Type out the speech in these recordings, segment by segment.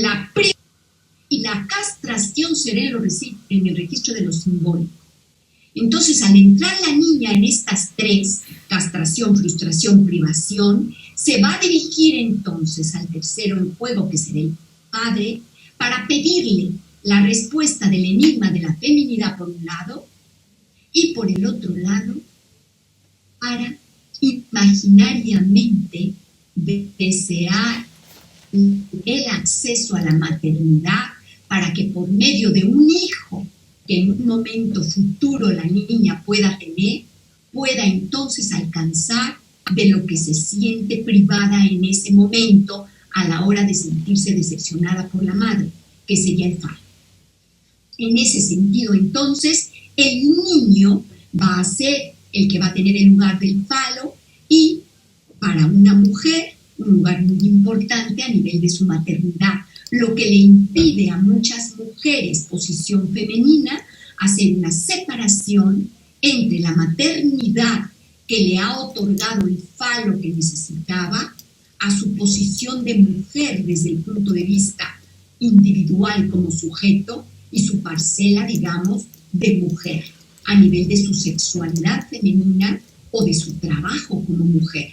la y la castración será en el registro de lo simbólico. Entonces, al entrar la niña en estas tres, castración, frustración, privación, se va a dirigir entonces al tercero en juego, que será el padre, para pedirle la respuesta del enigma de la feminidad por un lado, y por el otro lado, para imaginariamente desear el acceso a la maternidad, para que por medio de un hijo que en un momento futuro la niña pueda tener, pueda entonces alcanzar de lo que se siente privada en ese momento a la hora de sentirse decepcionada por la madre, que sería el falo. En ese sentido, entonces, el niño va a ser el que va a tener el lugar del falo y para una mujer un lugar muy importante a nivel de su maternidad, lo que le impide a muchas mujeres, posición femenina, hacer una separación entre la maternidad que le ha otorgado el falo que necesitaba a su posición de mujer desde el punto de vista individual como sujeto y su parcela, digamos, de mujer a nivel de su sexualidad femenina o de su trabajo como mujer.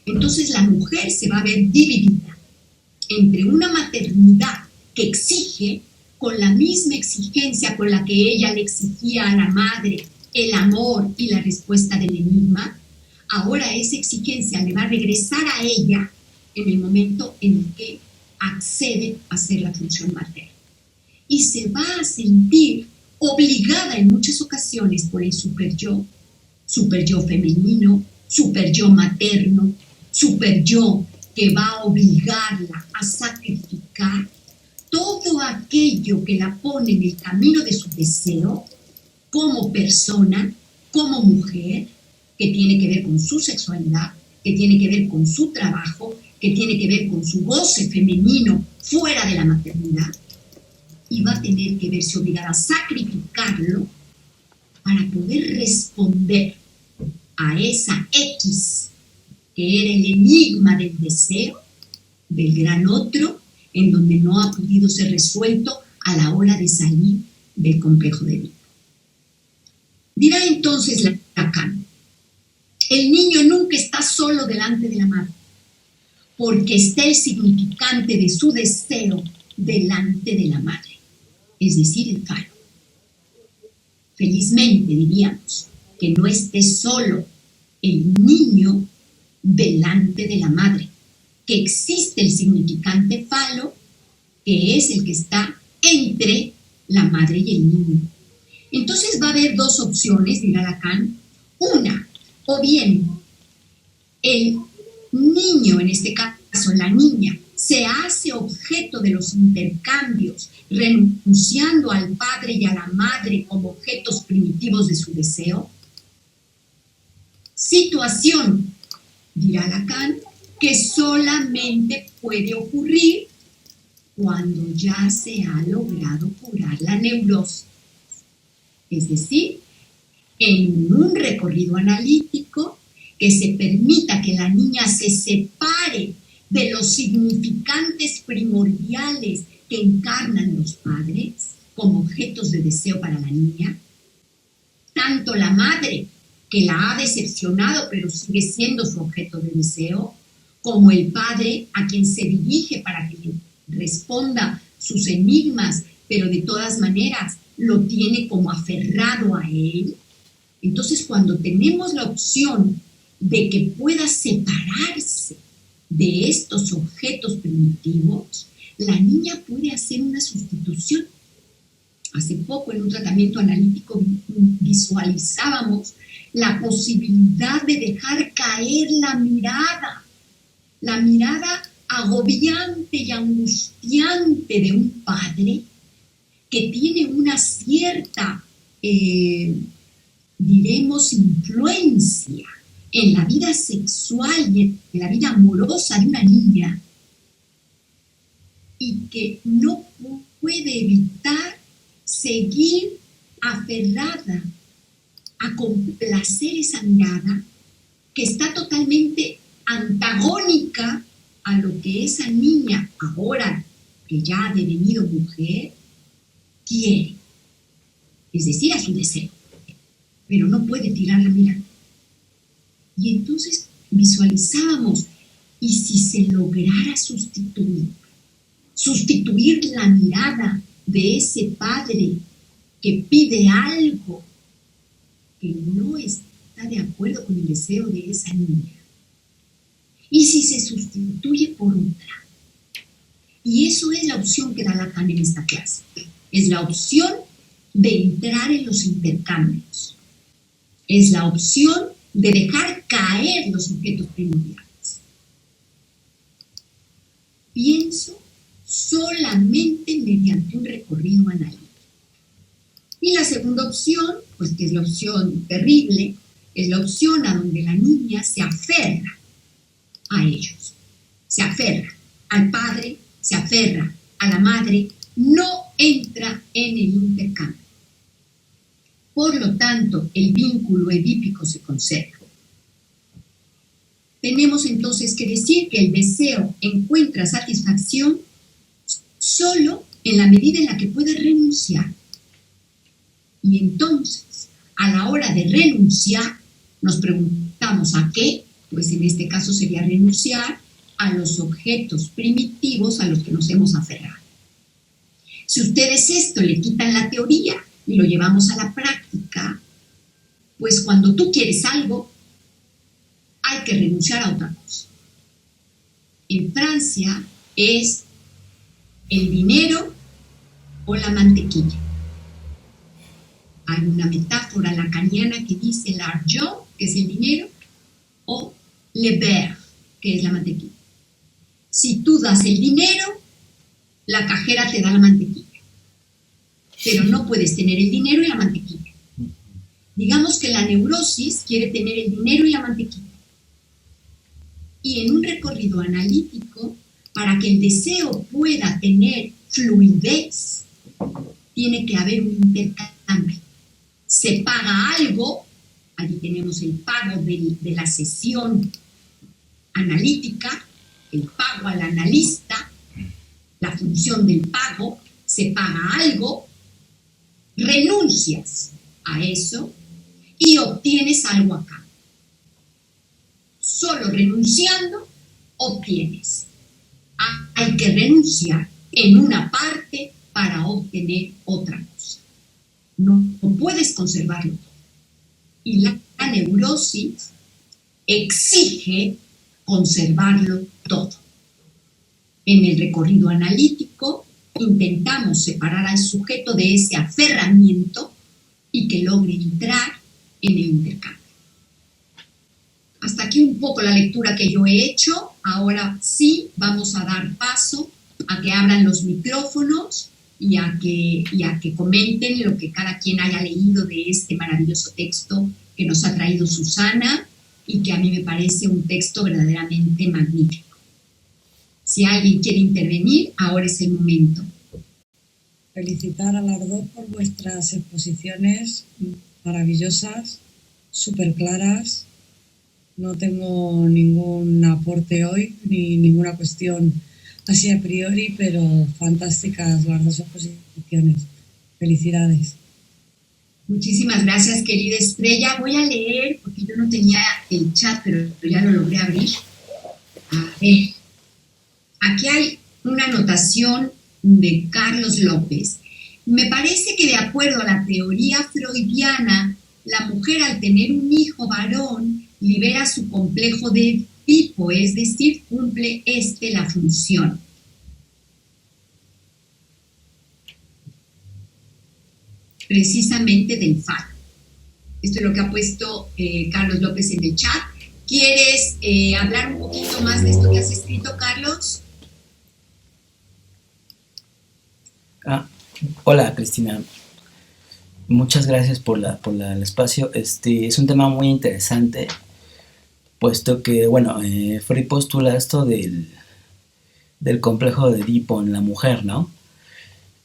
Entonces la mujer se va a ver dividida entre una maternidad que exige con la misma exigencia con la que ella le exigía a la madre el amor y la respuesta del enigma. Ahora esa exigencia le va a regresar a ella en el momento en el que accede a hacer la función materna. Y se va a sentir obligada en muchas ocasiones por el super yo femenino, super yo materno, super yo que va a obligarla a sacrificar todo aquello que la pone en el camino de su deseo como persona, como mujer, que tiene que ver con su sexualidad, que tiene que ver con su trabajo, que tiene que ver con su goce femenino fuera de la maternidad, y va a tener que verse obligada a sacrificarlo para poder responder a esa X que era el enigma del deseo del gran otro, en donde no ha podido ser resuelto a la hora de salir del complejo de Edipo. Dirá entonces Lacan, el niño nunca está solo delante de la madre, porque está el significante de su deseo delante de la madre, es decir, el falo. Felizmente diríamos que no esté solo el niño delante de la madre, que existe el significante falo, que es el que está entre la madre y el niño. Entonces va a haber dos opciones, dirá Lacan. Una, o bien el niño, en este caso la niña, se hace objeto de los intercambios, renunciando al padre y a la madre como objetos primitivos de su deseo. Situación, dirá Lacan, que solamente puede ocurrir cuando ya se ha logrado curar la neurosis. Es decir, en un recorrido analítico que se permita que la niña se separe de los significantes primordiales que encarnan los padres como objetos de deseo para la niña, tanto la madre que la ha decepcionado pero sigue siendo su objeto de deseo, como el padre a quien se dirige para que le responda sus enigmas, pero de todas maneras lo tiene como aferrado a él. Entonces, cuando tenemos la opción de que pueda separarse de estos objetos primitivos, la niña puede hacer una sustitución. Hace poco en un tratamiento analítico visualizábamos la posibilidad de dejar caer la mirada agobiante y angustiante de un padre que tiene una cierta, diremos, influencia en la vida sexual y en la vida amorosa de una niña, y que no puede evitar seguir aferrada a complacer esa mirada que está totalmente antagónica a lo que esa niña ahora que ya ha devenido mujer, quiere, es decir, a su deseo, pero no puede tirar la mirada. Y entonces visualizábamos, ¿y si se lograra sustituir la mirada de ese padre que pide algo que no está de acuerdo con el deseo de esa niña? ¿Y si se sustituye por otra? Y eso es la opción que da Lacan en esta clase. Es la opción de entrar en los intercambios. Es la opción de dejar caer los objetos primordiales. Pienso solamente mediante un recorrido analítico. Y la segunda opción, pues que es la opción terrible, es la opción a donde la niña se aferra a ellos. Se aferra al padre, se aferra a la madre, no entra en el intercambio. Por lo tanto, el vínculo edípico se conserva. Tenemos entonces que decir que el deseo encuentra satisfacción solo en la medida en la que puede renunciar. Y entonces, a la hora de renunciar, nos preguntamos ¿a qué? Pues en este caso sería renunciar a los objetos primitivos a los que nos hemos aferrado. Si ustedes esto le quitan la teoría y lo llevamos a la práctica, pues cuando tú quieres algo, hay que renunciar a otra cosa. En Francia es el dinero o la mantequilla. Hay una metáfora lacaniana que dice l'argent, que es el dinero, o le beurre, que es la mantequilla. Si tú das el dinero, la cajera te da la mantequilla. Pero no puedes tener el dinero y la mantequilla. Digamos que la neurosis quiere tener el dinero y la mantequilla. Y en un recorrido analítico, para que el deseo pueda tener fluidez, tiene que haber un intercambio. Se paga algo, allí tenemos el pago de la sesión analítica, el pago al analista, la función del pago, se paga algo, renuncias a eso y obtienes algo acá. Solo renunciando obtienes. Hay que renunciar en una parte para obtener otra cosa. No puedes conservarlo todo. Y la neurosis exige conservarlo todo. En el recorrido analítico intentamos separar al sujeto de ese aferramiento y que logre entrar en el intercambio. Hasta aquí un poco la lectura que yo he hecho. Ahora sí vamos a dar paso a que abran los micrófonos y a que comenten lo que cada quien haya leído de este maravilloso texto que nos ha traído Susana y que a mí me parece un texto verdaderamente magnífico. Si alguien quiere intervenir, ahora es el momento. Felicitar a las dos por vuestras exposiciones maravillosas, súper claras. No tengo ningún aporte hoy, ni ninguna cuestión así a priori, pero fantásticas las dos exposiciones. Felicidades. Muchísimas gracias, querida Estrella. Voy a leer, porque yo no tenía el chat, pero ya lo logré abrir. A ver, aquí hay una anotación de Carlos López. Me parece que de acuerdo a la teoría freudiana, la mujer al tener un hijo varón libera su complejo de Edipo, es decir, cumple la función. Precisamente del falo. Esto es lo que ha puesto Carlos López en el chat. ¿Quieres hablar un poquito más de esto que has escrito, Carlos? Hola, Cristina. Muchas gracias por el espacio. Es un tema muy interesante, puesto que, Freud postula esto del complejo de Edipo en la mujer, ¿no?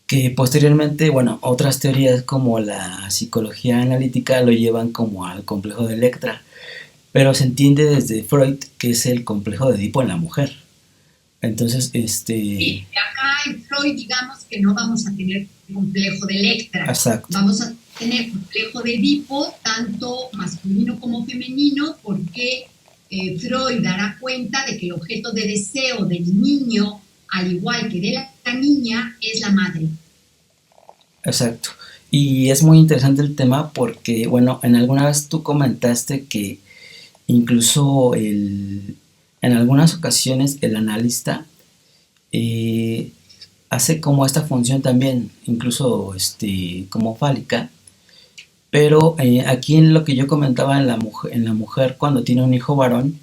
Que posteriormente, otras teorías como la psicología analítica lo llevan como al complejo de Electra, pero se entiende desde Freud que es el complejo de Edipo en la mujer, Entonces, Sí, acá en Freud digamos que no vamos a tener complejo de Electra, exacto, vamos a tener complejo de Edipo, tanto masculino como femenino, porque Freud dará cuenta de que el objeto de deseo del niño, al igual que de la niña, es la madre. exacto. Y es muy interesante el tema porque, bueno, en alguna vez tú comentaste que incluso en algunas ocasiones el analista eh, hace como esta función también, incluso como fálica, pero aquí en lo que yo comentaba en la mujer cuando tiene un hijo varón,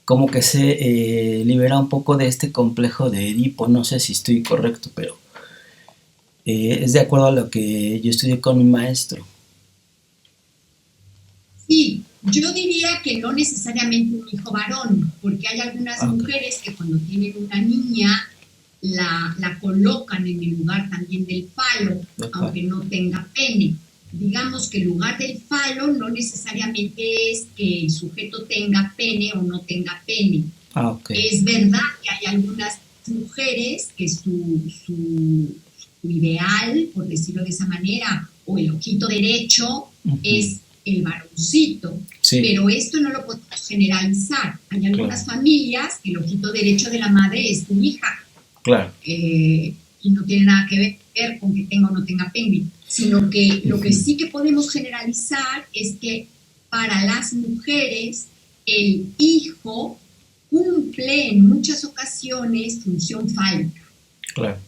como que se libera un poco de este complejo de Edipo, no sé si estoy correcto, pero es de acuerdo a lo que yo estudié con un maestro. Sí, yo diría que no necesariamente un hijo varón, porque hay algunas Ah, ok, mujeres que cuando tienen una niña la colocan en el lugar también del falo, de acuerdo. aunque no tenga pene. Digamos que el lugar del falo no necesariamente es que el sujeto tenga pene o no tenga pene. Ah, ok. Es verdad que hay algunas mujeres que su ideal, por decirlo de esa manera, o el ojito derecho Ujú. es el varoncito, Sí, pero esto no lo podemos generalizar. Hay claro, algunas familias que el ojito derecho de la madre es tu hija, claro. y no tiene nada que ver con que tenga o no tenga pene, sino que lo que Ujú. sí que podemos generalizar es que para las mujeres el hijo cumple en muchas ocasiones función fálica. Claro.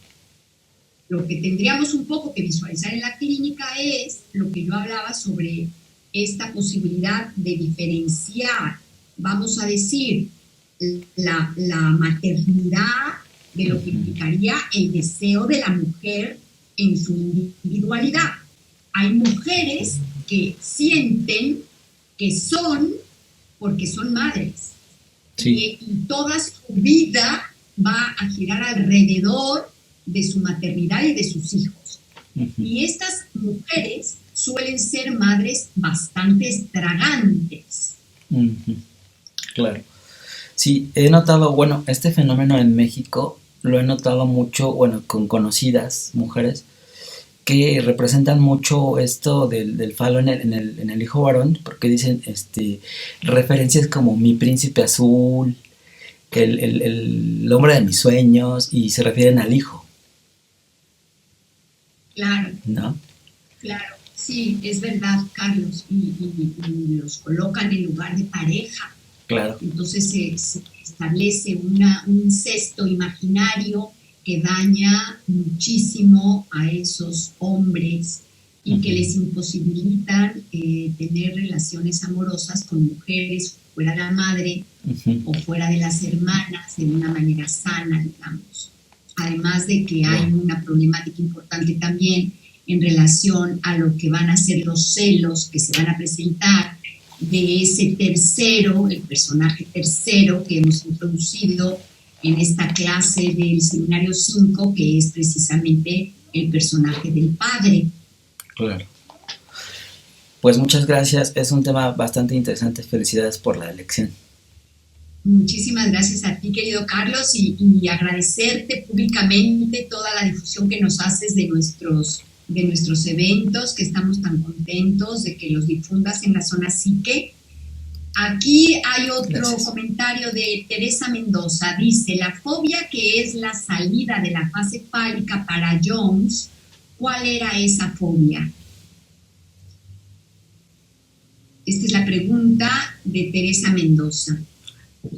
Lo que tendríamos un poco que visualizar en la clínica es lo que yo hablaba sobre esta posibilidad de diferenciar, vamos a decir, la maternidad de lo que Ujú. implicaría el deseo de la mujer en su individualidad. Hay mujeres que sienten que son porque son madres Sí. y toda su vida va a girar alrededor de su maternidad y de sus hijos. Ujú. Y estas mujeres suelen ser madres bastante extravagantes. Ujú. Claro. Sí, he notado, bueno, este fenómeno en México lo he notado mucho, bueno, con conocidas mujeres que representan mucho esto del falo en el hijo varón, porque dicen referencias como mi príncipe azul, el hombre de mis sueños, y se refieren al hijo, Claro, ¿no? claro, sí, es verdad, Carlos, y los colocan en lugar de pareja. Claro. Entonces se establece un incesto imaginario que daña muchísimo a esos hombres y que Ujú. les imposibilitan tener relaciones amorosas con mujeres fuera de la madre Ujú. o fuera de las hermanas de una manera sana, digamos. Además de que hay Claro. una problemática importante también en relación a lo que van a ser los celos que se van a presentar de ese tercero, el personaje tercero que hemos introducido en esta clase del seminario 5, que es precisamente el personaje del padre. Claro. Pues muchas gracias, es un tema bastante interesante, felicidades por la elección. Muchísimas gracias a ti, querido Carlos, y agradecerte públicamente toda la difusión que nos haces de nuestros eventos, que estamos tan contentos de que los difundas en la zona psique. Aquí hay otro Gracias. comentario de Teresa Mendoza. Dice, la fobia que es la salida de la fase fálica para Jones, ¿cuál era esa fobia? Esta es la pregunta de Teresa Mendoza.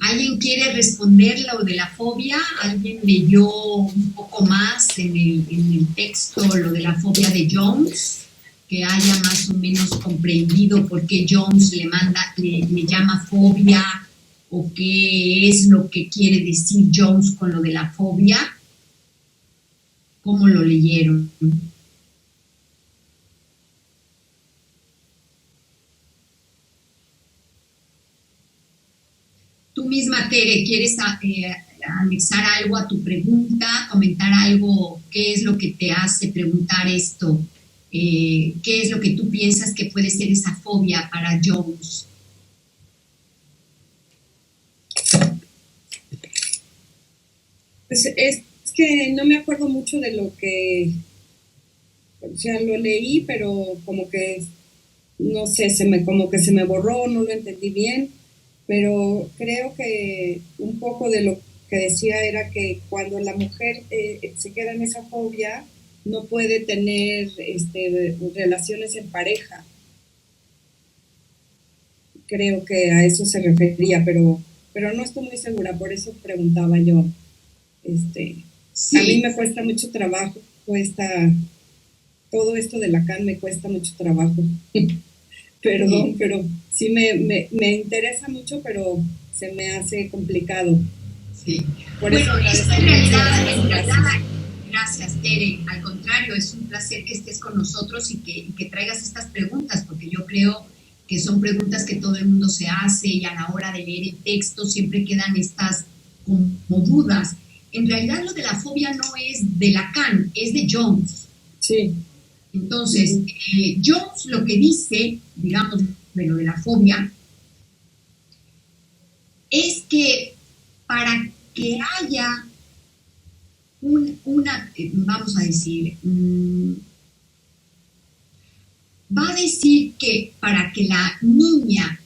¿Alguien quiere responder lo de la fobia? ¿Alguien leyó un poco más en el texto lo de la fobia de Jones? Que haya más o menos comprendido por qué Jones le llama fobia o qué es lo que quiere decir Jones con lo de la fobia. ¿Cómo lo leyeron? Tú misma, Tere, ¿quieres anexar algo a tu pregunta, comentar algo? ¿Qué es lo que te hace preguntar esto? ¿Qué es lo que tú piensas que puede ser esa fobia para Jones? Pues es que no me acuerdo mucho de lo que, o sea, lo leí, pero como que, no sé, como que se me borró, no lo entendí bien, pero creo que un poco de lo que decía era que cuando la mujer se queda en esa fobia, no puede tener relaciones en pareja. Creo que a eso se refería, pero no estoy muy segura, por eso preguntaba yo. A mí Sí, me cuesta mucho trabajo, todo esto de Lacan me cuesta mucho trabajo. sí, Perdón, pero sí me interesa mucho, pero se me hace complicado. sí. Por Bueno, eso esto agradezco mucho estos en realidad, espacios. gracias, Tere. Al contrario, es un placer que estés con nosotros y que traigas estas preguntas, porque yo creo que son preguntas que todo el mundo se hace y a la hora de leer el texto siempre quedan estas como dudas. En realidad lo de la fobia no es de Lacan, es de Jones. Sí, Entonces, ujú, Jones lo que dice, digamos, de lo de la fobia, es que para que haya vamos a decir, va a decir que para que la niña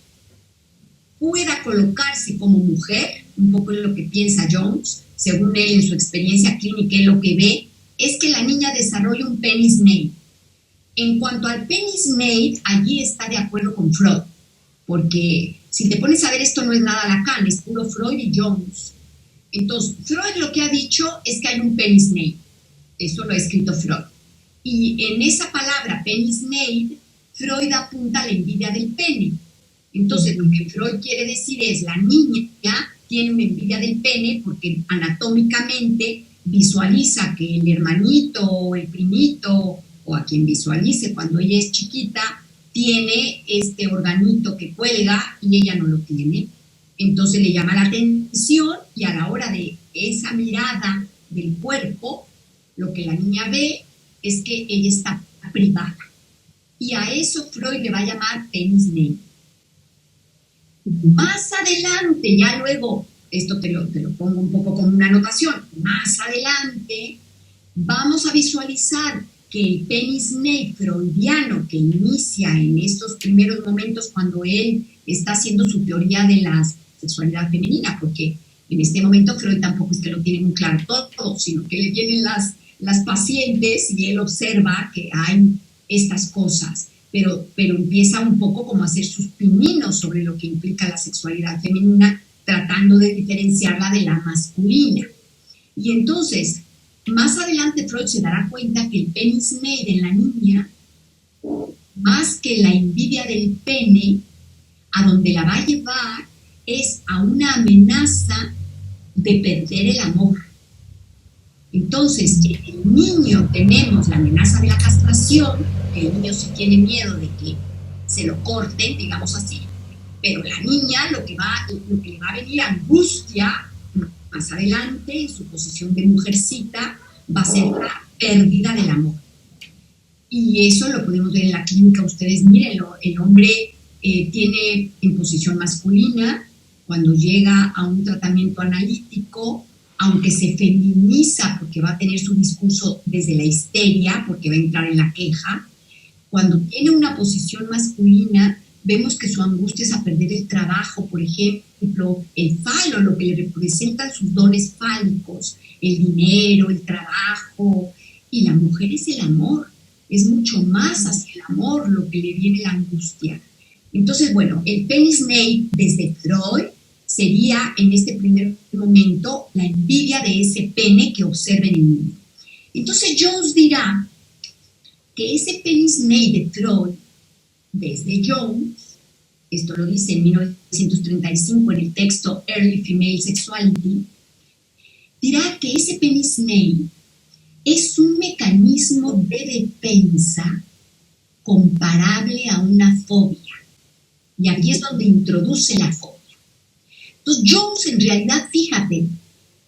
pueda colocarse como mujer, un poco es lo que piensa Jones, según él en su experiencia clínica, él lo que ve es que la niña desarrolla un penis nape. En cuanto al penis nape, allí está de acuerdo con Freud, porque si te pones a ver esto no es nada Lacan, es puro Freud y Jones. Entonces, Freud lo que ha dicho es que hay un penis nape, eso lo ha escrito Freud. Y en esa palabra, penis nape, Freud apunta a la envidia del pene. Entonces, lo ujú, que Freud quiere decir es, la niña tiene una envidia del pene porque anatómicamente visualiza que el hermanito o el primito o a quien visualice cuando ella es chiquita tiene este organito que cuelga y ella no lo tiene. Entonces le llama la atención y a la hora de esa mirada del cuerpo, lo que la niña ve es que ella está privada. Y a eso Freud le va a llamar penis nape. ujú. Más adelante, ya luego, esto te lo pongo un poco como una anotación, más adelante vamos a visualizar que el penis nape freudiano que inicia en estos primeros momentos cuando él está haciendo su teoría de la sexualidad femenina, porque en este momento Freud tampoco es que lo tiene muy claro todo, sino que le vienen las pacientes y él observa que hay estas cosas, pero empieza un poco como a hacer sus pininos sobre lo que implica la sexualidad femenina, tratando de diferenciarla de la masculina. Y entonces, más adelante Freud se dará cuenta que el penis nape en la niña, más que la envidia del pene, a donde la va a llevar es a una amenaza de perder el amor. Entonces, en el niño tenemos la amenaza de la castración, que el niño sí tiene miedo de que se lo corten, digamos así, pero la niña lo que le va a venir angustia más adelante, en su posición de mujercita, va a ser la pérdida del amor. Y eso lo podemos ver en la clínica, ustedes mírenlo, el hombre tiene en posición masculina, cuando llega a un tratamiento analítico, aunque se feminiza porque va a tener su discurso desde la histeria, porque va a entrar en la queja, cuando tiene una posición masculina, vemos que su angustia es a perder el trabajo, por ejemplo, el falo, lo que le representan sus dones fálicos, el dinero, el trabajo, y la mujer es el amor, es mucho más hacia el amor lo que le viene la angustia. Entonces, bueno, el penis nape desde Freud sería en este primer momento la envidia de ese pene que observa en el niño. Entonces Jones dirá que ese penis nape de Freud, desde Jones, esto lo dice en 1935 en el texto Early Female Sexuality, dirá que ese penis nape es un mecanismo de defensa comparable a una fobia. Y aquí es donde introduce la fobia. Entonces, Jones en realidad, fíjate,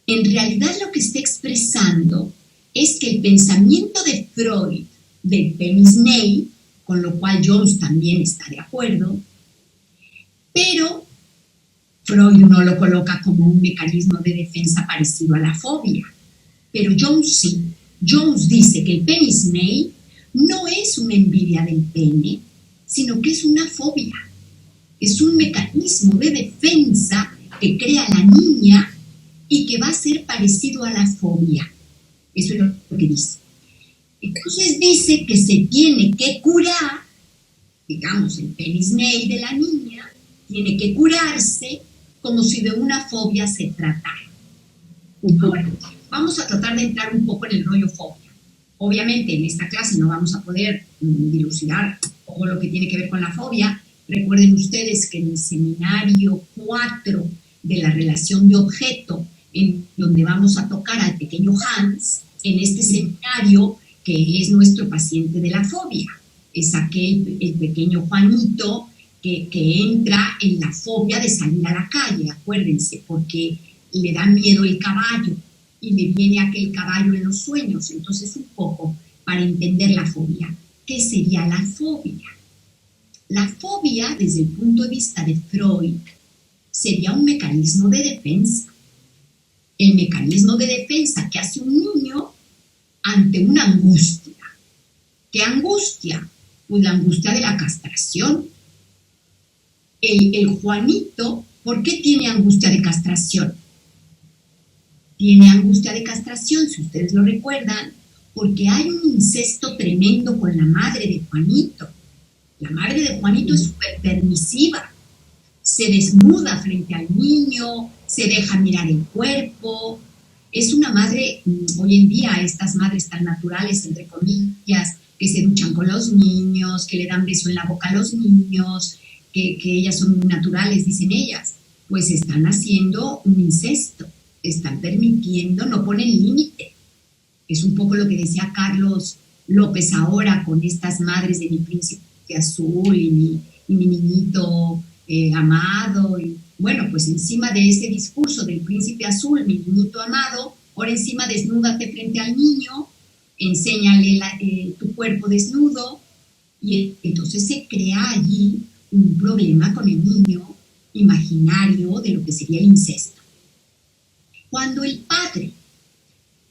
en realidad lo que está expresando es que el pensamiento de Freud del penis nape, con lo cual Jones también está de acuerdo, pero Freud no lo coloca como un mecanismo de defensa parecido a la fobia, pero Jones sí. Jones dice que el penis May no es una envidia del pene, sino que es una fobia. Es un mecanismo de defensa que crea la niña y que va a ser parecido a la fobia. Eso es lo que dice. Entonces dice que se tiene que curar, digamos, el penis May de la niña, tiene que curarse como si de una fobia se tratara. Ahora, vamos a tratar de entrar un poco en el rollo fobia. Obviamente en esta clase no vamos a poder dilucidar todo lo que tiene que ver con la fobia. Recuerden ustedes que en el seminario 4 de la relación de objeto, en donde vamos a tocar al pequeño Hans, en este seminario que es nuestro paciente de la fobia, es aquel, el pequeño Juanito que entra en la fobia de salir a la calle, acuérdense, porque le da miedo el caballo y le viene aquel caballo en los sueños. Entonces, un poco para entender la fobia. ¿Qué sería la fobia? La fobia, desde el punto de vista de Freud, sería un mecanismo de defensa. El mecanismo de defensa que hace un niño ante una angustia. ¿Qué angustia? Pues la angustia de la castración. El Juanito, ¿por qué tiene angustia de castración? Tiene angustia de castración, si ustedes lo recuerdan, porque hay un incesto tremendo con la madre de Juanito. La madre de Juanito es súper permisiva, se desnuda frente al niño, se deja mirar el cuerpo. Es una madre, hoy en día, estas madres tan naturales, entre comillas, que se duchan con los niños, que le dan beso en la boca a los niños, que ellas son muy naturales, dicen ellas, pues están haciendo un incesto, están permitiendo, no ponen límite. Es un poco lo que decía Carlos López ahora con estas madres de mi príncipe azul y mi niñito amado. Y bueno, pues encima de ese discurso del príncipe azul, mi niñito amado, ahora encima desnúdate frente al niño, enséñale tu cuerpo desnudo, y entonces se crea allí un problema con el niño imaginario de lo que sería el incesto. Cuando el padre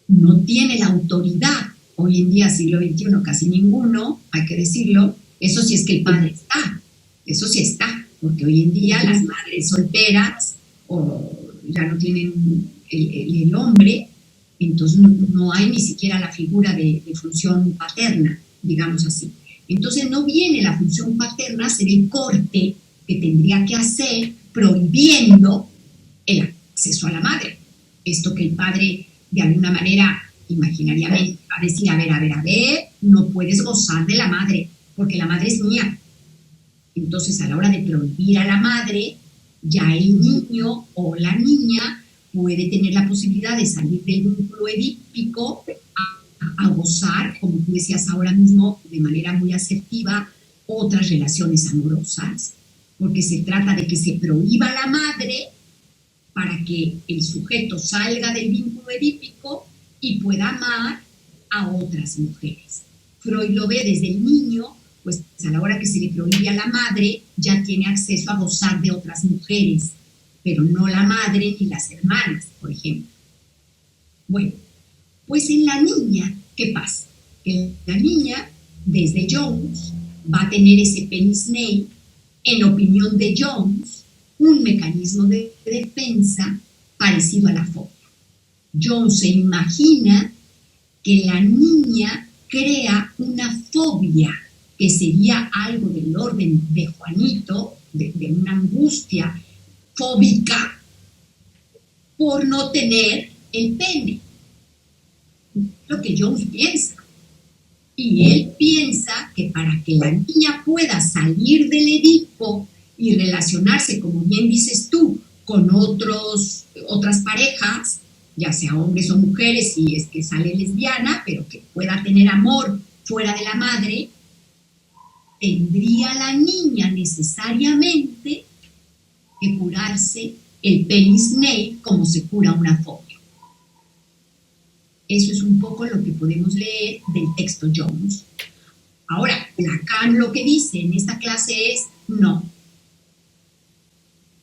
no tiene la autoridad, hoy en día, siglo XXI, casi ninguno, hay que decirlo, eso sí es que el padre está, eso sí está, porque hoy en día las madres solteras o ya no tienen el hombre, entonces no hay ni siquiera la figura de función paterna, digamos así. Entonces no viene la función paterna a ser el corte que tendría que hacer prohibiendo el acceso a la madre. Esto que el padre de alguna manera imaginariamente va a decir, a ver, no puedes gozar de la madre porque la madre es mía. Entonces a la hora de prohibir a la madre, ya el niño o la niña puede tener la posibilidad de salir del vínculo edípico a gozar, como tú decías ahora mismo, de manera muy asertiva, otras relaciones amorosas, porque se trata de que se prohíba a la madre para que el sujeto salga del vínculo edípico y pueda amar a otras mujeres. Freud lo ve desde el niño, pues a la hora que se le prohíbe a la madre, ya tiene acceso a gozar de otras mujeres, pero no la madre ni las hermanas, por ejemplo. Bueno, pues en la niña, ¿qué pasa? Que la niña, desde Jones, va a tener ese penis May, en opinión de Jones, un mecanismo de defensa parecido a la fobia. Jones se imagina que la niña crea una fobia, que sería algo del orden de Juanito, de una angustia fóbica por no tener el pene. Lo que Jones piensa. Y él piensa que para que la niña pueda salir del Edipo y relacionarse, como bien dices tú, con otras parejas, ya sea hombres o mujeres, si es que sale lesbiana, pero que pueda tener amor fuera de la madre, tendría la niña necesariamente que curarse el penis May como se cura una fobia. Eso es un poco lo que podemos leer del texto Jones. Ahora, Lacan lo que dice en esta clase es, no.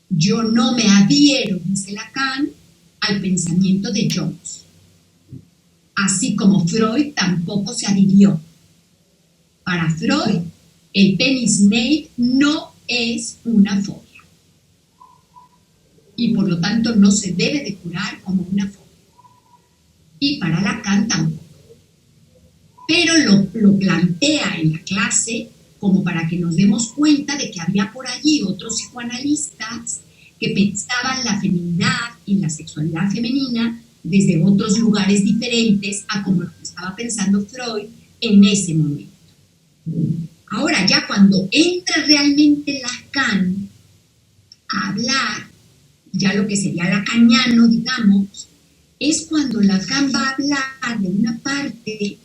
Yo no me adhiero, dice Lacan, al pensamiento de Jones. Así como Freud tampoco se adhirió. Para Freud, el penis-nade no es una fobia. Y por lo tanto no se debe de curar como una fobia. Y para Lacan tampoco. Pero lo plantea en la clase como para que nos demos cuenta de que había por allí otros psicoanalistas que pensaban la feminidad y la sexualidad femenina desde otros lugares diferentes a como lo que estaba pensando Freud en ese momento. Ahora ya cuando entra realmente Lacan a hablar, ya lo que sería lacaniano, digamos, es cuando Lacan va a hablar de una parte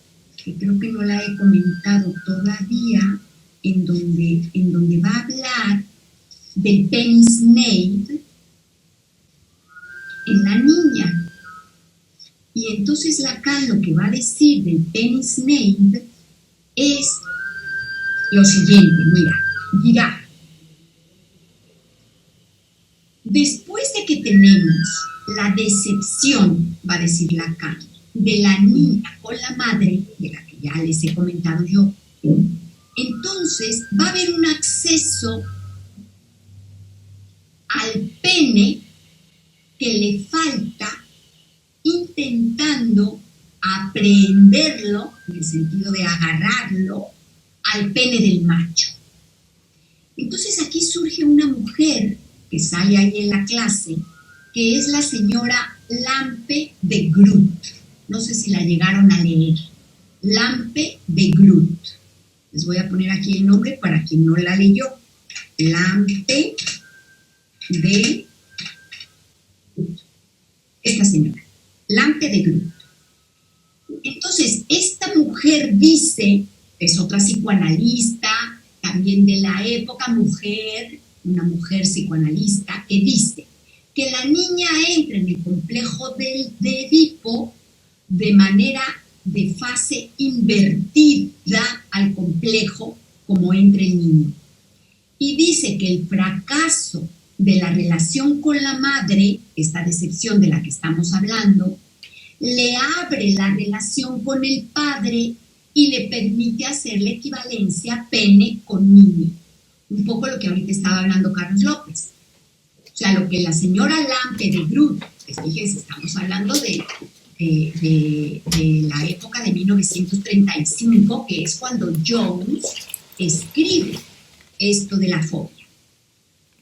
que creo que no la he comentado todavía, en donde va a hablar del penis-nade en la niña. Y entonces Lacan lo que va a decir del penis-nade es lo siguiente, mira, dirá, después de que tenemos la decepción, va a decir Lacan, de la niña con la madre, de la que ya les he comentado yo, entonces va a haber un acceso al pene que le falta intentando aprehenderlo, en el sentido de agarrarlo, al pene del macho. Entonces aquí surge una mujer que sale ahí en la clase, que es la señora Lampe de Groot. No sé si la llegaron a leer. Lampe de Groot. Les voy a poner aquí el nombre para quien no la leyó. Lampe de Groot. Esta señora. Lampe de Groot. Entonces, esta mujer dice, es otra psicoanalista, también de la época, una mujer psicoanalista, que dice que la niña entra en el complejo de Edipo de manera de fase invertida al complejo como entra el niño. Y dice que el fracaso de la relación con la madre, esta decepción de la que estamos hablando, le abre la relación con el padre y le permite hacer la equivalencia pene con niño. Un poco lo que ahorita estaba hablando Carlos López. O sea, lo que la señora Lampe de Groot, pues fíjense, estamos hablando de la época de 1935, que es cuando Jones escribe esto de la fobia.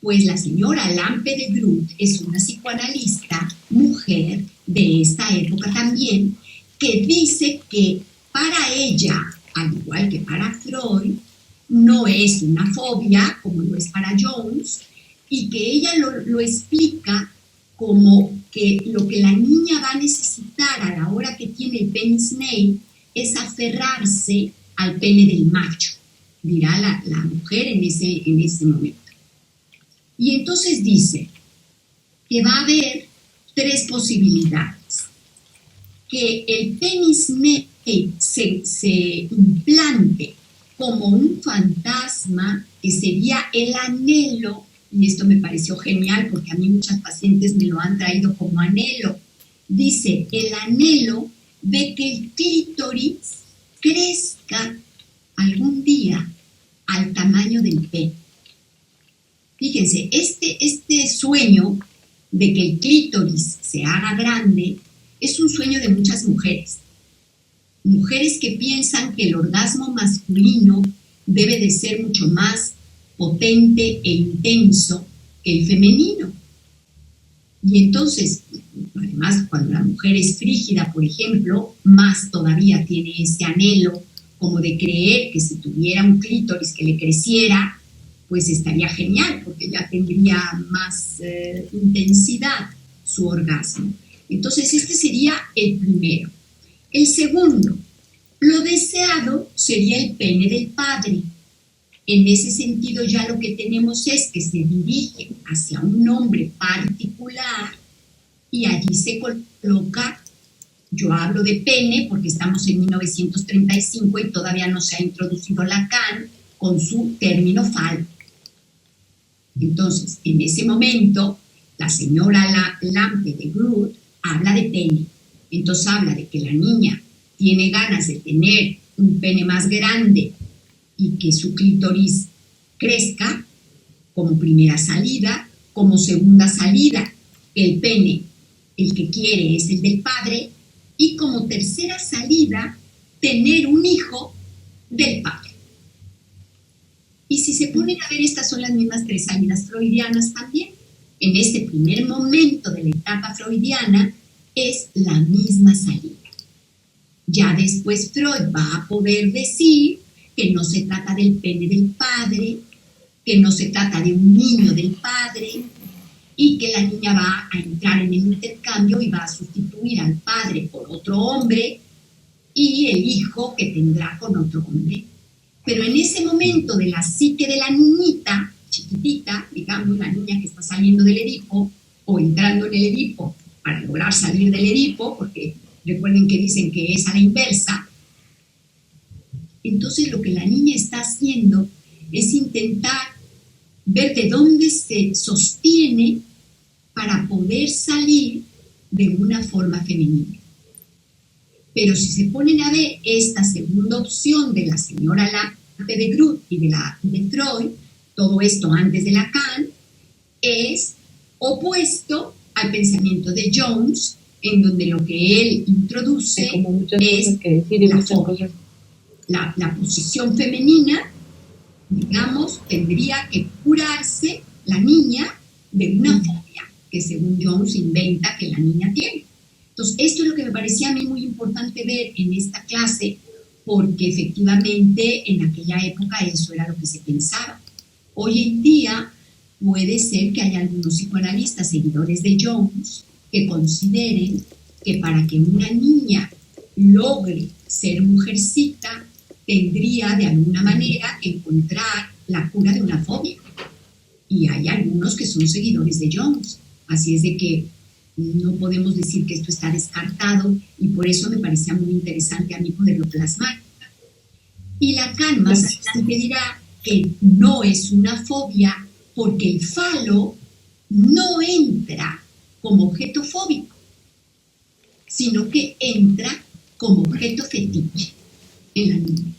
Pues la señora Lampe de Groot es una psicoanalista, mujer de esta época también, que dice que para ella, al igual que para Freud, no es una fobia como lo es para Jones, y que ella lo explica como que lo que la niña va a necesitar a la hora que tiene el penis-nade es aferrarse al pene del macho, dirá la mujer en ese momento. Y entonces dice que va a haber tres posibilidades. Que el penis-nade se implante como un fantasma, que sería el anhelo, y esto me pareció genial porque a mí muchas pacientes me lo han traído como anhelo. Dice, el anhelo de que el clítoris crezca algún día al tamaño del pene. Fíjense, este sueño de que el clítoris se haga grande es un sueño de muchas mujeres. Mujeres que piensan que el orgasmo masculino debe de ser mucho más potente e intenso que el femenino. Y entonces, además, cuando la mujer es frígida, por ejemplo, más todavía tiene ese anhelo como de creer que si tuviera un clítoris que le creciera, pues estaría genial, porque ya tendría más intensidad su orgasmo. Entonces, este sería el primero. El segundo, lo deseado sería el pene del padre. En ese sentido, ya lo que tenemos es que se dirige hacia un hombre particular y allí se coloca, yo hablo de pene porque estamos en 1935 y todavía no se ha introducido Lacan con su término falo. Entonces, en ese momento, la señora Lampe de Groot habla de pene. Entonces habla de que la niña tiene ganas de tener un pene más grande y que su clítoris crezca como primera salida, como segunda salida, el pene, el que quiere es el del padre, y como tercera salida, tener un hijo del padre. Y si se ponen a ver, estas son las mismas tres salidas freudianas también. En este primer momento de la etapa freudiana es la misma salida. Ya después Freud va a poder decir que no se trata del pene del padre, que no se trata de un niño del padre, y que la niña va a entrar en el intercambio y va a sustituir al padre por otro hombre y el hijo que tendrá con otro hombre. Pero en ese momento de la psique de la niñita, chiquitita, digamos, la niña que está saliendo del Edipo o entrando en el Edipo para lograr salir del Edipo, porque recuerden que dicen que es a la inversa, entonces lo que la niña está haciendo es intentar ver de dónde se sostiene para poder salir de una forma femenina. Pero si se ponen a ver esta segunda opción de la señora Lampe de Groot y de Freud, todo esto antes de Lacan, es opuesto al pensamiento de Jones, en donde lo que él introduce es la posición femenina, digamos, tendría que curarse la niña de una fobia que según Jones inventa que la niña tiene. Entonces, esto es lo que me parecía a mí muy importante ver en esta clase, porque efectivamente en aquella época eso era lo que se pensaba. Hoy en día puede ser que haya algunos psicoanalistas seguidores de Jones que consideren que para que una niña logre ser mujercita tendría de alguna manera que encontrar la cura de una fobia. Y hay algunos que son seguidores de Jones. Así es de que no podemos decir que esto está descartado y por eso me parecía muy interesante a mí poderlo plasmar. Y Lacan más adelante dirá que no es una fobia porque el falo no entra como objeto fóbico, sino que entra como objeto fetiche en la niña.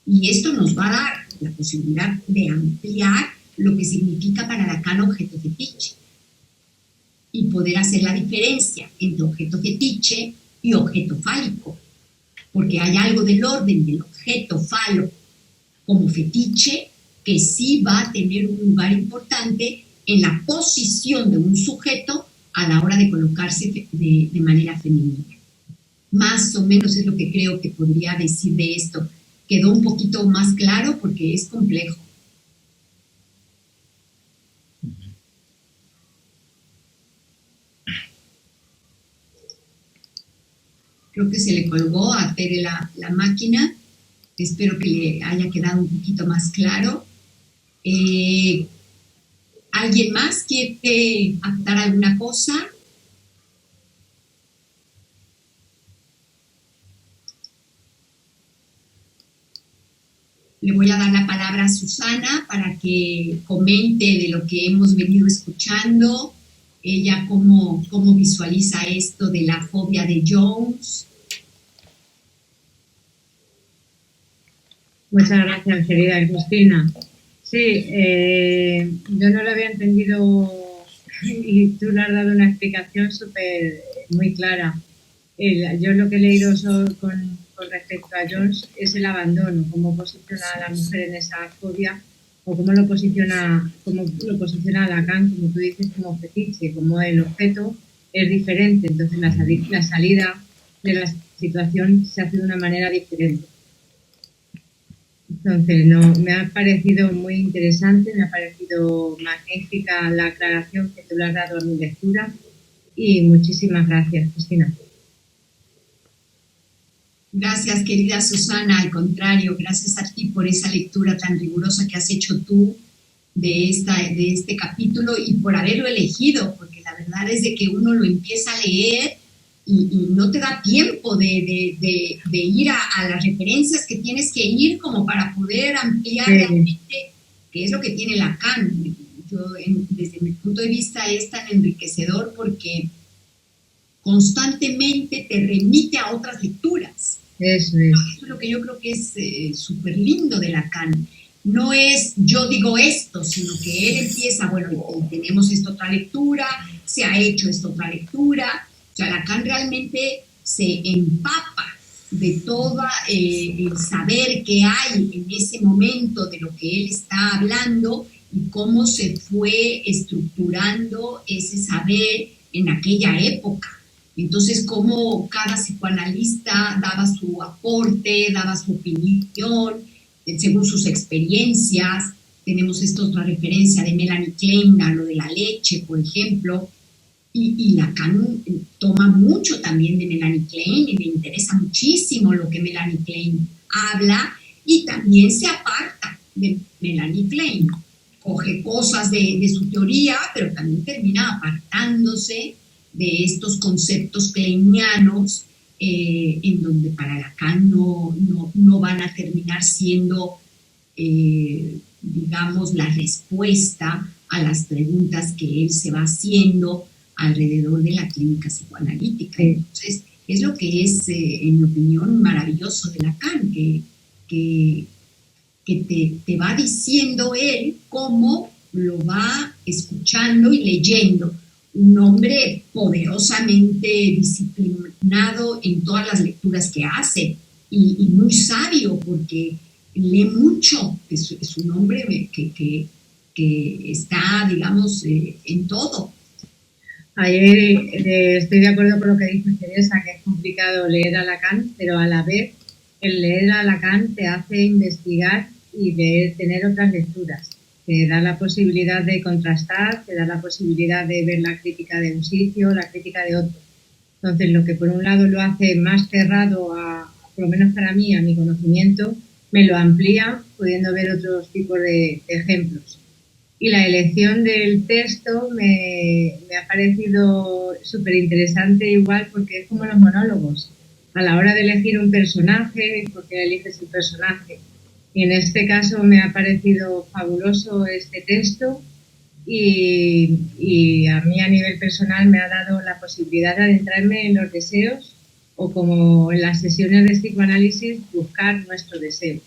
Y esto nos va a dar la posibilidad de ampliar lo que significa para Lacan objeto fetiche y poder hacer la diferencia entre objeto fetiche y objeto fálico, porque hay algo del orden del objeto falo como fetiche que sí va a tener un lugar importante en la posición de un sujeto a la hora de colocarse de manera femenina. Más o menos es lo que creo que podría decir de esto. Quedó un poquito más claro porque es complejo. Creo que se le colgó a Tere la máquina. Espero que le haya quedado un poquito más claro. ¿Alguien más quiere apuntar alguna cosa? Le voy a dar la palabra a Susana para que comente de lo que hemos venido escuchando. Ella cómo visualiza esto de la fobia de Jones. Muchas gracias, querida Cristina. Sí, yo no lo había entendido y tú le has dado una explicación muy clara. Yo lo que he leído con respecto a Jones es el abandono, cómo posiciona a la mujer en esa fobia o cómo lo posiciona Lacan, como tú dices, como fetiche, como el objeto es diferente, entonces la salida de la situación se hace de una manera diferente. Entonces, me ha parecido muy interesante, me ha parecido magnífica la aclaración que tú le has dado a mi lectura y muchísimas gracias, Cristina. Gracias, querida Susana, al contrario, gracias a ti por esa lectura tan rigurosa que has hecho tú de este capítulo y por haberlo elegido, porque la verdad es de que uno lo empieza a leer y no te da tiempo de ir a las referencias que tienes que ir como para poder ampliar realmente qué es lo que tiene Lacan. desde mi punto de vista es tan enriquecedor porque constantemente te remite a otras lecturas. Eso es. Eso es lo que yo creo que es súper lindo de Lacan. No es yo digo esto, sino que él empieza, bueno, tenemos esta otra lectura, se ha hecho esta otra lectura. O sea, Lacan realmente se empapa de todo el saber que hay en ese momento de lo que él está hablando y cómo se fue estructurando ese saber en aquella época. Entonces, cómo cada psicoanalista daba su aporte, daba su opinión, según sus experiencias. Tenemos esta otra referencia de Melanie Klein, a lo de la leche, por ejemplo, y Lacan toma mucho también de Melanie Klein y le interesa muchísimo lo que Melanie Klein habla y también se aparta de Melanie Klein. Coge cosas de su teoría, pero también termina apartándose de estos conceptos kleinianos en donde para Lacan no van a terminar siendo, digamos, la respuesta a las preguntas que él se va haciendo alrededor de la clínica psicoanalítica. Entonces, es lo que es, en mi opinión, maravilloso de Lacan, que te va diciendo él cómo lo va escuchando y leyendo. Un hombre poderosamente disciplinado en todas las lecturas que hace y muy sabio porque lee mucho. Es un hombre que está, digamos, en todo. Ayer estoy de acuerdo con lo que dice Teresa, que es complicado leer a Lacan, pero a la vez el leer a Lacan te hace investigar y de tener otras lecturas. Te da la posibilidad de contrastar, te da la posibilidad de ver la crítica de un sitio, la crítica de otro. Entonces, lo que por un lado lo hace más cerrado, por lo menos para mí, a mi conocimiento, me lo amplía pudiendo ver otros tipos de ejemplos. Y la elección del texto me ha parecido súper interesante igual porque es como los monólogos. A la hora de elegir un personaje, porque eliges el personaje. Y en este caso me ha parecido fabuloso este texto y a mí a nivel personal me ha dado la posibilidad de adentrarme en los deseos o como en las sesiones de psicoanálisis buscar nuestro deseo.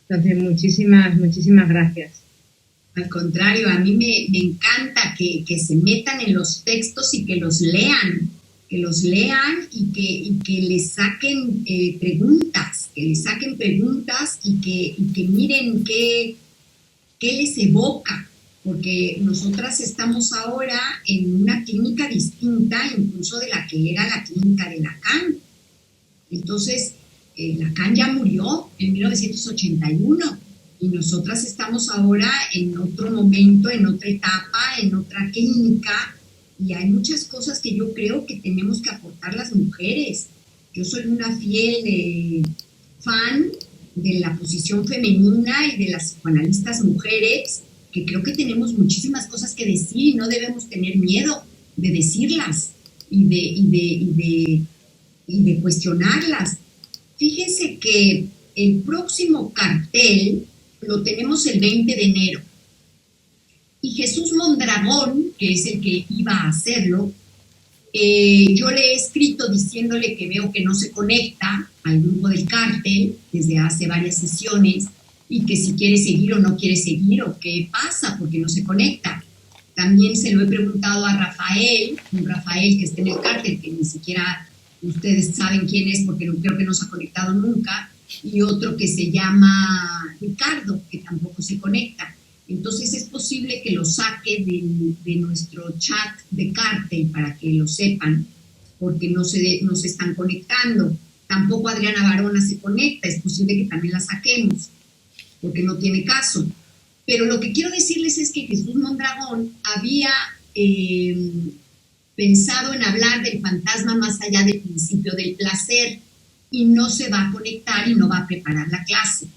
Entonces, muchísimas gracias. Al contrario, a mí me encanta que se metan en los textos y que los lean y que les saquen preguntas, y que miren qué les evoca, porque nosotras estamos ahora en una clínica distinta incluso de la que era la clínica de Lacan. Entonces, Lacan ya murió en 1981 y nosotras estamos ahora en otro momento, en otra etapa, en otra clínica. Y hay muchas cosas que yo creo que tenemos que aportar las mujeres. Yo soy una fiel fan de la posición femenina y de las psicoanalistas mujeres, que creo que tenemos muchísimas cosas que decir y no debemos tener miedo de decirlas y de cuestionarlas. Fíjense que el próximo cartel lo tenemos el 20 de enero. Y Jesús Mondragón, que es el que iba a hacerlo, yo le he escrito diciéndole que veo que no se conecta al grupo del cártel desde hace varias sesiones y que si quiere seguir o no quiere seguir o qué pasa porque no se conecta. También se lo he preguntado a Rafael, un Rafael que está en el cártel, que ni siquiera ustedes saben quién es porque creo que no se ha conectado nunca, y otro que se llama Ricardo, que tampoco se conecta. Entonces es posible que lo saque de nuestro chat de cártel para que lo sepan, porque no se están conectando. Tampoco Adriana Barona se conecta, es posible que también la saquemos, porque no tiene caso. Pero lo que quiero decirles es que Jesús Mondragón había pensado en hablar del fantasma más allá del principio del placer y no se va a conectar y no va a preparar la clase.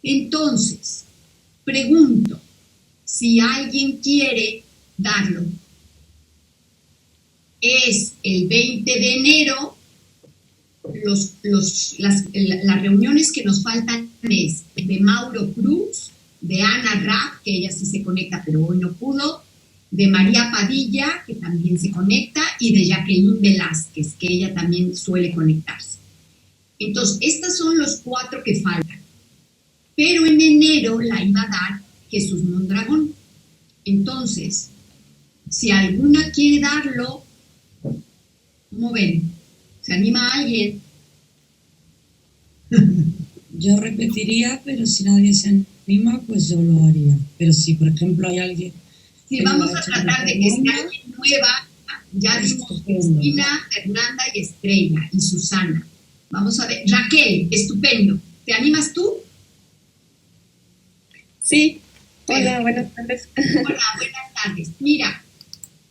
Entonces, pregunto, si alguien quiere darlo, es el 20 de enero, las reuniones que nos faltan es de Mauro Cruz, de Ana Raff, que ella sí se conecta, pero hoy no pudo, de María Padilla, que también se conecta, y de Jacqueline Velázquez, que ella también suele conectarse. Entonces, estos son los 4 que faltan. Pero en enero la iba a dar Jesús Mondragón. Entonces, si alguna quiere darlo, ¿cómo ven? ¿Se anima alguien? Yo repetiría, pero si nadie se anima, pues yo lo haría. Pero si, por ejemplo, hay alguien... Sí, vamos a tratar de que sea alguien nueva. Ya dimos Cristina, Fernanda y Estrella y Susana. Vamos a ver. Raquel, estupendo. ¿Te animas tú? Sí. Hola, buenas tardes. Hola, buenas tardes. Mira,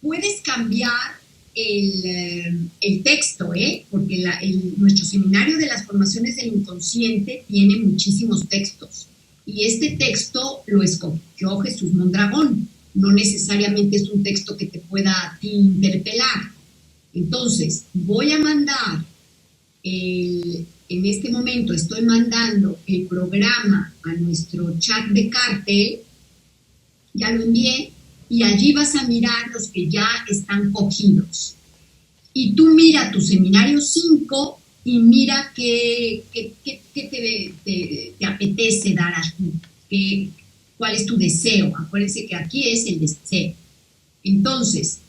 puedes cambiar el texto, porque nuestro seminario de las formaciones del inconsciente tiene muchísimos textos. Y este texto lo escogió Jesús Mondragón. No necesariamente es un texto que te pueda a ti interpelar. Entonces, voy a mandar, en este momento estoy mandando el programa a nuestro chat de Cartel, ya lo envié, y allí vas a mirar los que ya están cogidos. Y tú mira tu seminario 5 y mira qué te apetece dar aquí, cuál es tu deseo. Acuérdense que aquí es el deseo. Entonces,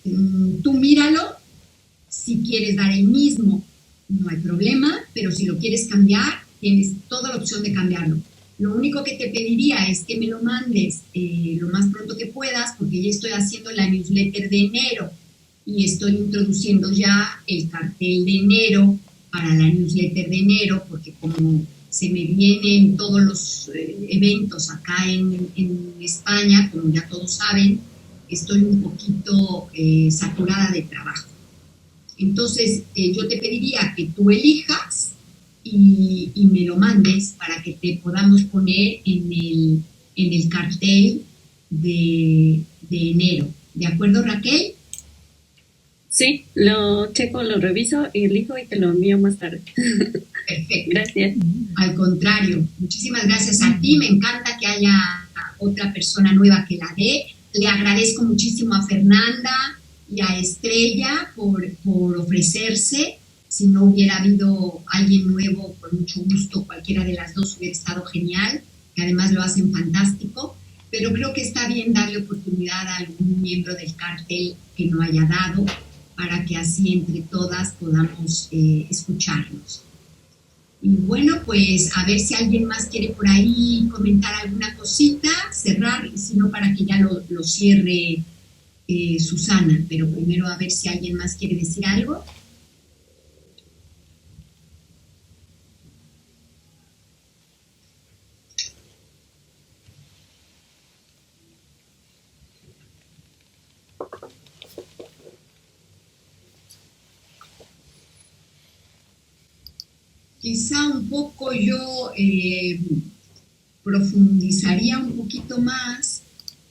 tú míralo. Si quieres dar el mismo, no hay problema, pero si lo quieres cambiar, tienes toda la opción de cambiarlo. Lo único que te pediría es que me lo mandes lo más pronto que puedas, porque ya estoy haciendo la newsletter de enero y estoy introduciendo ya el cartel de enero para la newsletter de enero, porque como se me vienen todos los eventos acá en España, como ya todos saben, estoy un poquito saturada de trabajo. Entonces, yo te pediría que tú elijas y me lo mandes para que te podamos poner en el cartel de enero. ¿De acuerdo, Raquel? Sí, lo checo, lo reviso y elijo y te lo envío más tarde. Perfecto. Gracias. Al contrario, muchísimas gracias a ti. Me encanta que haya otra persona nueva que la dé. Le agradezco muchísimo a Fernanda y a Estrella por ofrecerse. Si no hubiera habido alguien nuevo, con mucho gusto, cualquiera de las dos hubiera estado genial, que además lo hacen fantástico, pero creo que está bien darle oportunidad a algún miembro del cartel que no haya dado, para que así entre todas podamos escucharnos. Y bueno, pues a ver si alguien más quiere por ahí comentar alguna cosita, cerrar, y si no, para que ya lo cierre Susana, pero primero a ver si alguien más quiere decir algo. Quizá un poco yo profundizaría un poquito más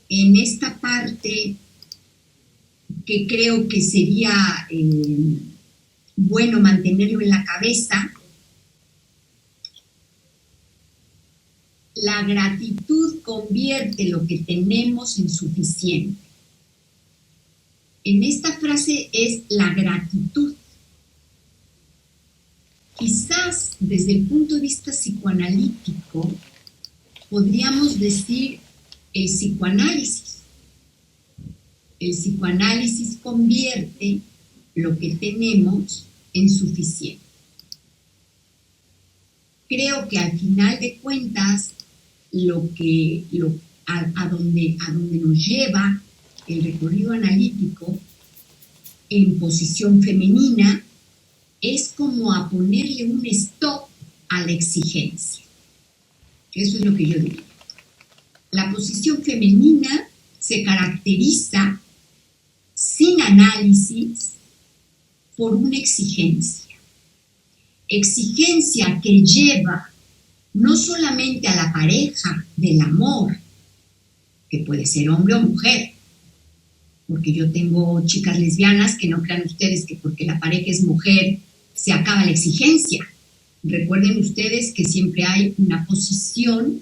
en esta parte que creo que sería bueno mantenerlo en la cabeza. La gratitud convierte lo que tenemos en suficiente. En esta frase es la gratitud. Quizás desde el punto de vista psicoanalítico podríamos decir el psicoanálisis. El psicoanálisis convierte lo que tenemos en suficiente. Creo que al final de cuentas, a donde nos lleva el recorrido analítico en posición femenina es como a ponerle un stop a la exigencia. Eso es lo que yo diría. La posición femenina se caracteriza sin análisis por una exigencia. Exigencia que lleva no solamente a la pareja del amor, que puede ser hombre o mujer, porque yo tengo chicas lesbianas que no crean ustedes que porque la pareja es mujer se acaba la exigencia. Recuerden ustedes que siempre hay una posición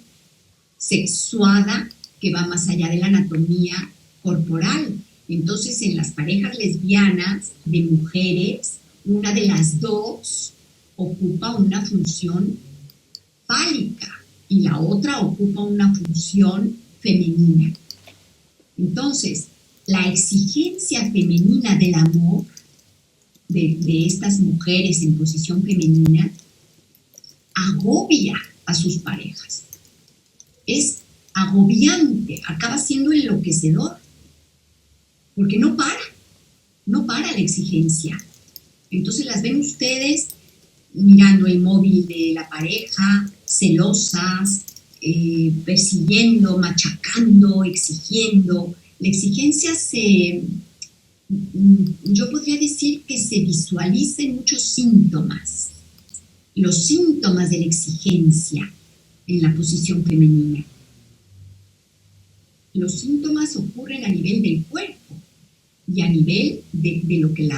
sexuada que va más allá de la anatomía corporal. Entonces, en las parejas lesbianas de mujeres, una de las dos ocupa una función fálica y la otra ocupa una función femenina. Entonces, la exigencia femenina del amor de estas mujeres en posición femenina agobia a sus parejas. Es agobiante, acaba siendo enloquecedor, porque no para la exigencia. Entonces las ven ustedes mirando el móvil de la pareja, celosas, persiguiendo, machacando, exigiendo. La exigencia yo podría decir que se visualiza en muchos síntomas. Los síntomas de la exigencia en la posición femenina. Los síntomas ocurren a nivel del cuerpo y a nivel de lo que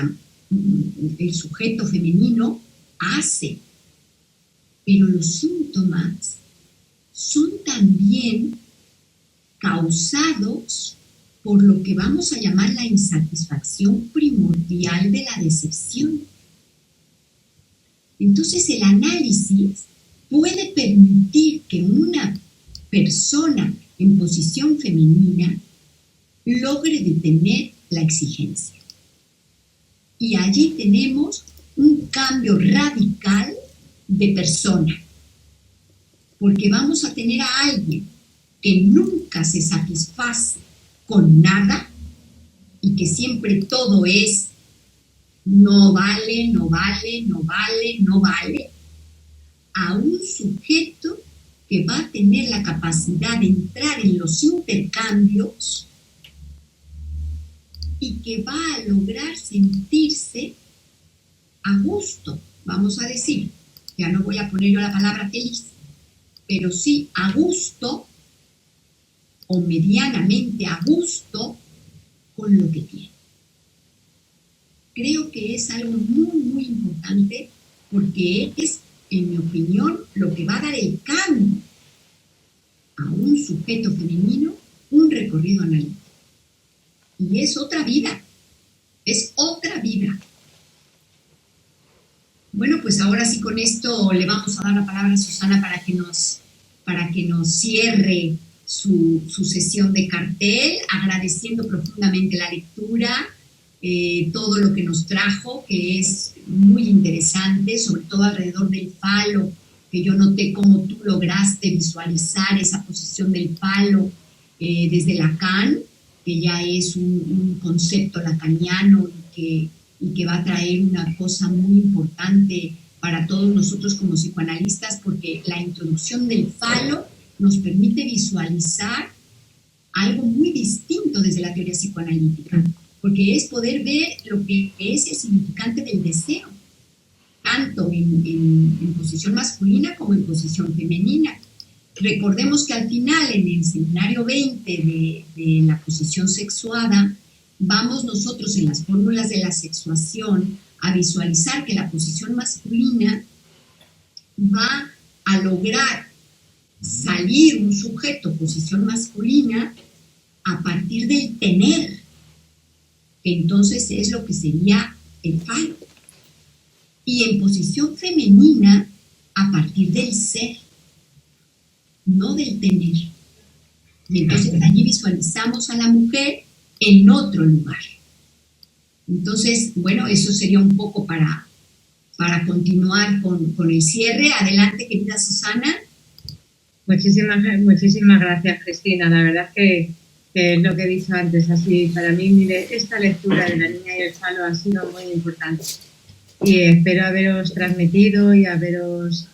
el sujeto femenino hace. Pero los síntomas son también causados por lo que vamos a llamar la insatisfacción primordial de la decepción. Entonces el análisis puede permitir que una persona en posición femenina logre detener la exigencia. Y allí tenemos un cambio radical de persona, porque vamos a tener a alguien que nunca se satisface con nada y que siempre todo es no vale, no vale, no vale, no vale, a un sujeto que va a tener la capacidad de entrar en los intercambios y que va a lograr sentirse a gusto, vamos a decir, ya no voy a poner yo la palabra feliz, pero sí a gusto o medianamente a gusto con lo que tiene. Creo que es algo muy, muy importante porque es, en mi opinión, lo que va a dar el cambio a un sujeto femenino, un recorrido analítico. Y es otra vida, es otra vida. Bueno, pues ahora sí con esto le vamos a dar la palabra a Susana para que nos cierre su sesión de cartel, agradeciendo profundamente la lectura, todo lo que nos trajo, que es muy interesante, sobre todo alrededor del falo, que yo noté cómo tú lograste visualizar esa posición del falo desde Lacan, que ya es un concepto lacaniano y que va a traer una cosa muy importante para todos nosotros como psicoanalistas, porque la introducción del falo nos permite visualizar algo muy distinto desde la teoría psicoanalítica, porque es poder ver lo que es el significante del deseo, tanto en posición masculina como en posición femenina. Recordemos que al final, en el seminario 20 de la posición sexuada, vamos nosotros en las fórmulas de la sexuación a visualizar que la posición masculina va a lograr salir un sujeto, posición masculina, a partir del tener, que entonces es lo que sería el falo. Y en posición femenina, a partir del ser, no del tener. Y entonces allí visualizamos a la mujer en otro lugar. Entonces, bueno, eso sería un poco para continuar con el cierre. Adelante, querida Susana. Muchísimas gracias, Cristina. La verdad es que es lo que he dicho antes. Así, para mí, mire, esta lectura de La niña y el falo ha sido muy importante. Y espero haberos transmitido y haberos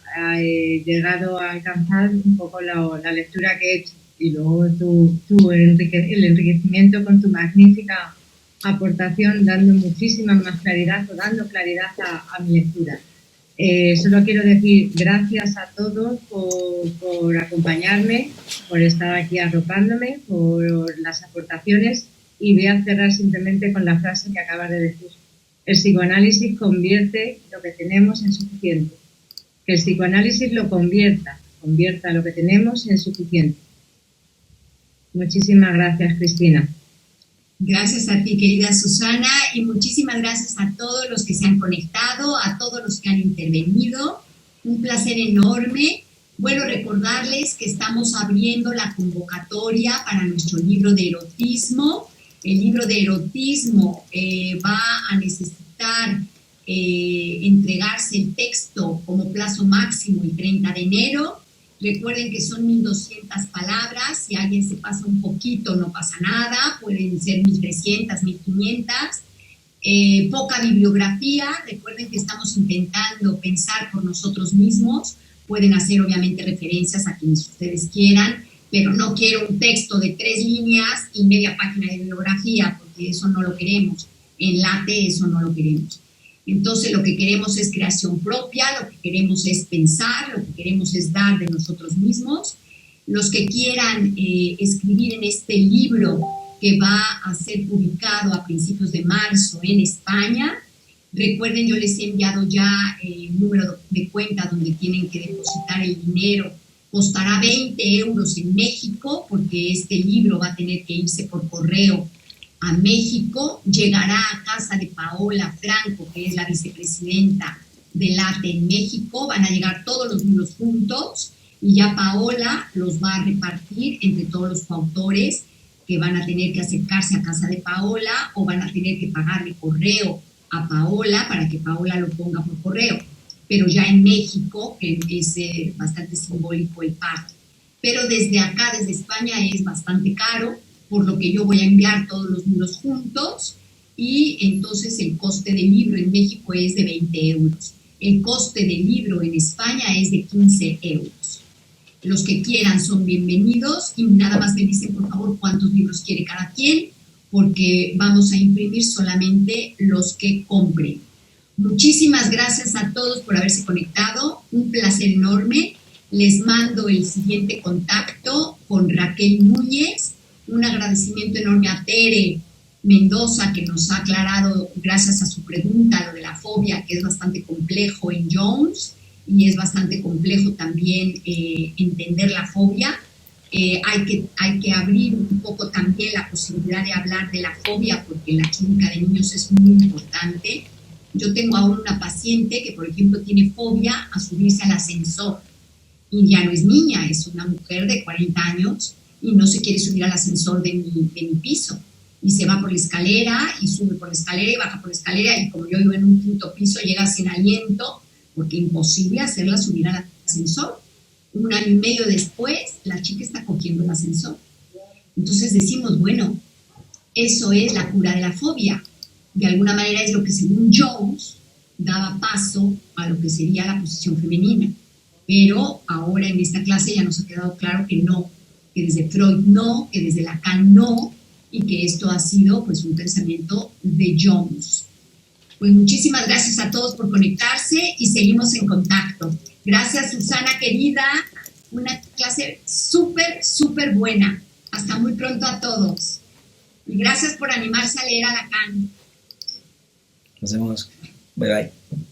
llegado a alcanzar un poco la lectura que he hecho. Y luego el enriquecimiento con tu magnífica aportación, dando muchísima más claridad o dando claridad a mi lectura. Solo quiero decir gracias a todos por acompañarme, por estar aquí arropándome, por las aportaciones, y voy a cerrar simplemente con la frase que acabas de decir. El psicoanálisis convierte lo que tenemos en suficiente. Que el psicoanálisis lo convierta lo que tenemos en suficiente. Muchísimas gracias, Cristina. Gracias a ti, querida Susana, y muchísimas gracias a todos los que se han conectado, a todos los que han intervenido. Un placer enorme. Bueno, recordarles que estamos abriendo la convocatoria para nuestro libro de erotismo. El libro de erotismo va a necesitar entregarse el texto como plazo máximo el 30 de enero. Recuerden que son 1.200 palabras, si alguien se pasa un poquito no pasa nada, pueden ser 1.300, 1.500. Poca bibliografía, recuerden que estamos intentando pensar por nosotros mismos, pueden hacer obviamente referencias a quienes ustedes quieran, pero no quiero un texto de 3 líneas y media página de bibliografía, porque eso no lo queremos, en late eso no lo queremos. Entonces lo que queremos es creación propia, lo que queremos es pensar, lo que queremos es dar de nosotros mismos. Los que quieran escribir en este libro que va a ser publicado a principios de marzo en España, recuerden, yo les he enviado ya el número de cuenta donde tienen que depositar el dinero. Costará 20 euros en México, porque este libro va a tener que irse por correo a México, llegará a casa de Paola Franco, que es la vicepresidenta de LATE en México, van a llegar todos los libros juntos y ya Paola los va a repartir entre todos los coautores que van a tener que acercarse a casa de Paola o van a tener que pagarle correo a Paola para que Paola lo ponga por correo, pero ya en México, que es bastante simbólico el pago. Pero desde acá, desde España, es bastante caro, por lo que yo voy a enviar todos los libros juntos y entonces el coste del libro en México es de 20 euros. El coste del libro en España es de 15 euros. Los que quieran son bienvenidos y nada más me dicen por favor cuántos libros quiere cada quien, porque vamos a imprimir solamente los que compren. Muchísimas gracias a todos por haberse conectado, un placer enorme. Les mando el siguiente contacto con Raquel Núñez. Un agradecimiento enorme a Tere Mendoza, que nos ha aclarado, gracias a su pregunta, lo de la fobia, que es bastante complejo en Jones, y es bastante complejo también entender la fobia. Hay que abrir un poco también la posibilidad de hablar de la fobia, porque la clínica de niños es muy importante. Yo tengo aún una paciente que, por ejemplo, tiene fobia a subirse al ascensor, y ya no es niña, es una mujer de 40 años, y no se quiere subir al ascensor de mi piso. Y se va por la escalera, y sube por la escalera, y baja por la escalera, y como yo vivo en un quinto piso, llega sin aliento, porque imposible hacerla subir al ascensor. 1 año y medio después, la chica está cogiendo el ascensor. Entonces decimos, bueno, eso es la cura de la fobia. De alguna manera es lo que, según Jones, daba paso a lo que sería la posición femenina. Pero ahora en esta clase ya nos ha quedado claro que no, que desde Freud no, que desde Lacan no, y que esto ha sido pues un pensamiento de Jones. Pues muchísimas gracias a todos por conectarse y seguimos en contacto. Gracias, Susana querida, una clase súper buena. Hasta muy pronto a todos. Y gracias por animarse a leer a Lacan. Nos vemos. Bye bye.